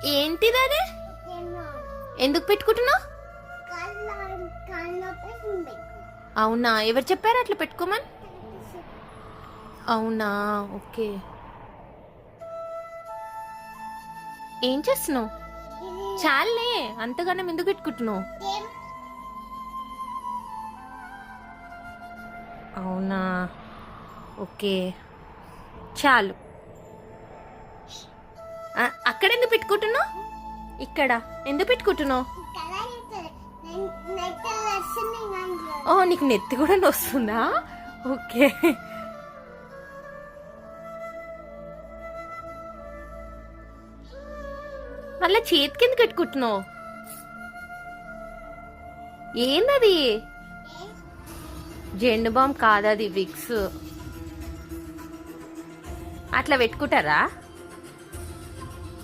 ఏంటిది అది? ఎందుకు పెట్టుకుంటున్నావు? అవునా, ఎవరు చెప్పారు అట్లా పెట్టుకోమని? అవునా, ఓకే. ఏం చేస్తున్నావు? చాలే, అంతగానం ఎందుకు పెట్టుకుంటున్నావు? అవునా, ఓకే, చాలు. అక్కడ ఎందుకు పెట్టుకుంటున్నావు? ఇక్కడ ఎందుకు పెట్టుకుంటున్నావు? ఓ, నీకు నెత్తి కూడా వస్తుందా? ఓకే. మళ్ళా చేతికి ఎందుకు పెట్టుకుంటున్నావు? ఏందది? జెండు బామ్ కాదది, విక్స్. అట్లా పెట్టుకుంటారా?